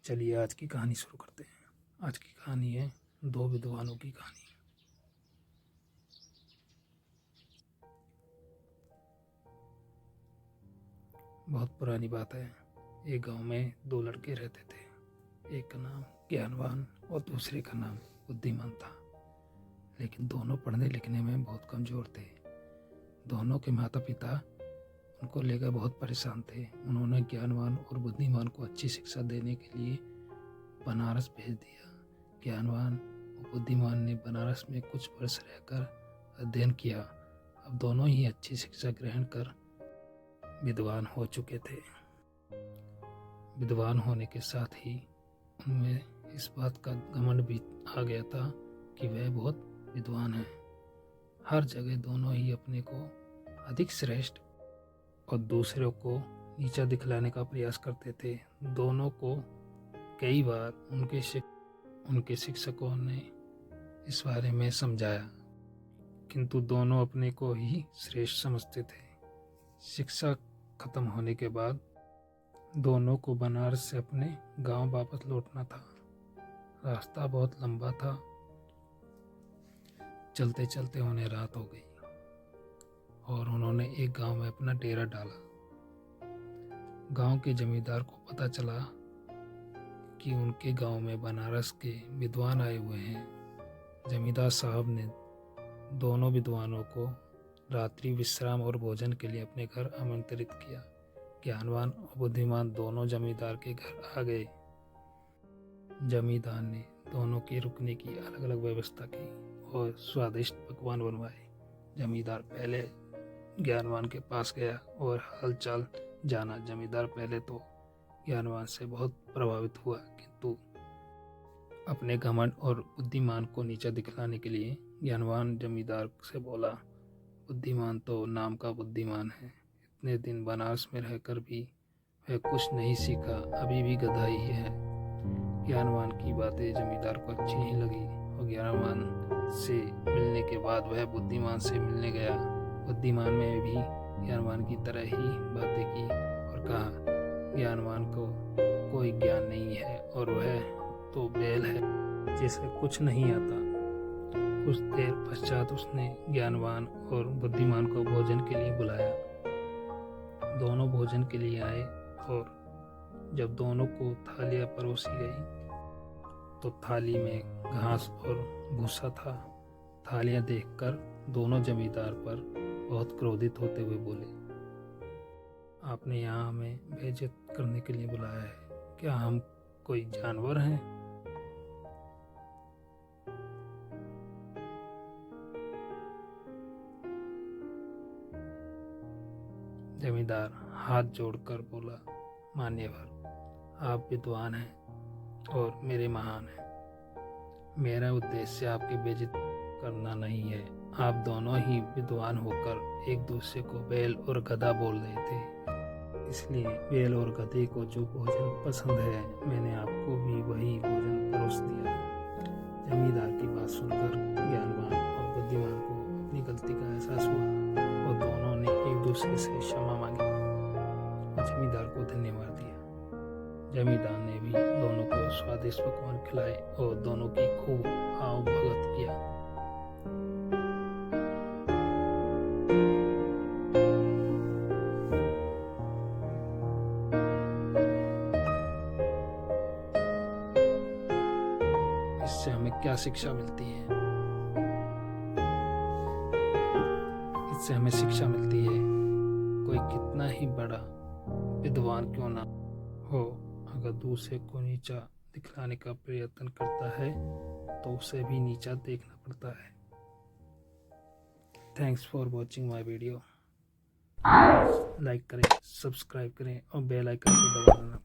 चलिए आज की कहानी शुरू करते हैं। आज की कहानी है दो विद्वानों की कहानी। बहुत पुरानी बात है। एक गांव में दो लड़के रहते थे। एक का नाम ज्ञानवान और दूसरे का नाम बुद्धिमान था, लेकिन दोनों पढ़ने लिखने में बहुत कमज़ोर थे। दोनों के माता पिता उनको लेकर बहुत परेशान थे। उन्होंने ज्ञानवान और बुद्धिमान को अच्छी शिक्षा देने के लिए बनारस भेज दिया। ज्ञानवान और बुद्धिमान ने बनारस में कुछ वर्ष रहकर अध्ययन किया। अब दोनों ही अच्छी शिक्षा ग्रहण कर विद्वान हो चुके थे। विद्वान होने के साथ ही उनमें इस बात का घमंड भी आ गया था कि वह बहुत विद्वान हैं। हर जगह दोनों ही अपने को अधिक श्रेष्ठ और दूसरों को नीचा दिखलाने का प्रयास करते थे। दोनों को कई बार उनके शिक्षकों ने इस बारे में समझाया, किंतु दोनों अपने को ही श्रेष्ठ समझते थे। शिक्षा खत्म होने के बाद दोनों को बनारस से अपने गांव वापस लौटना था। रास्ता बहुत लंबा था। चलते चलते उन्हें रात हो गई और उन्होंने एक गांव में अपना डेरा डाला। गांव के जमींदार को पता चला कि उनके गांव में बनारस के विद्वान आए हुए हैं। जमींदार साहब ने दोनों विद्वानों को रात्रि विश्राम और भोजन के लिए अपने घर आमंत्रित किया। ज्ञानवान और बुद्धिमान दोनों जमींदार के घर आ गए। जमींदार ने दोनों के रुकने की अलग अलग व्यवस्था की और स्वादिष्ट पकवान बनवाए। जमींदार पहले ज्ञानवान के पास गया और हालचाल जाना। जमींदार पहले तो ज्ञानवान से बहुत प्रभावित हुआ, किंतु अपने घमंड और बुद्धिमान को नीचा दिखलाने के लिए ज्ञानवान जमींदार से बोला, बुद्धिमान तो नाम का बुद्धिमान है। इतने दिन बनारस में रहकर भी वह कुछ नहीं सीखा, अभी भी गधा ही है। ज्ञानवान की बातें जमींदार को अच्छी नहीं लगी और ज्ञानवान से मिलने के बाद वह बुद्धिमान से मिलने गया। बुद्धिमान में भी ज्ञानवान की तरह ही बातें की और कहा, ज्ञानवान को कोई ज्ञान नहीं है और वह तो बैल है जिसे कुछ नहीं आता। कुछ देर पश्चात उसने ज्ञानवान और बुद्धिमान को भोजन के लिए बुलाया। दोनों भोजन के लिए आए और जब दोनों को थालियां परोसी गई तो थाली में घास और भूसा था। थालियां देखकर दोनों जमींदार पर बहुत क्रोधित होते हुए बोले, आपने यहाँ हमें बेइज्जत करने के लिए बुलाया है? क्या हम कोई जानवर हैं? जमींदार हाथ जोड़कर बोला, मान्यवर, आप विद्वान हैं और मेरे महान हैं। मेरा उद्देश्य आपकी बेइज्जत करना नहीं है। आप दोनों ही विद्वान होकर एक दूसरे को बैल और गधा बोल रहे थे, इसलिए बैल और गधे को जो भोजन पसंद है मैंने आपको भी वही भोजन परोस दिया। जमींदार की बात सुनकर ज्ञानवान और बुद्धिमान को अपनी गलती का एहसास हुआ और दोनों ने एक दूसरे से क्षमा मांगी और जमींदार को धन्यवाद दिया। जमींदार ने भी दोनों को स्वादिष्ट पकवान खिलाए और दोनों की खूब आओ भगत किया। इससे हमें क्या शिक्षा मिलती है? इससे हमें शिक्षा मिलती है, कोई कितना ही बड़ा विद्वान क्यों ना हो, अगर दूसरे को नीचा दिखलाने का प्रयत्न करता है तो उसे भी नीचा देखना पड़ता है। Thanks for watching my video. Like करें, सब्सक्राइब करें और बेल आइकन को दबाना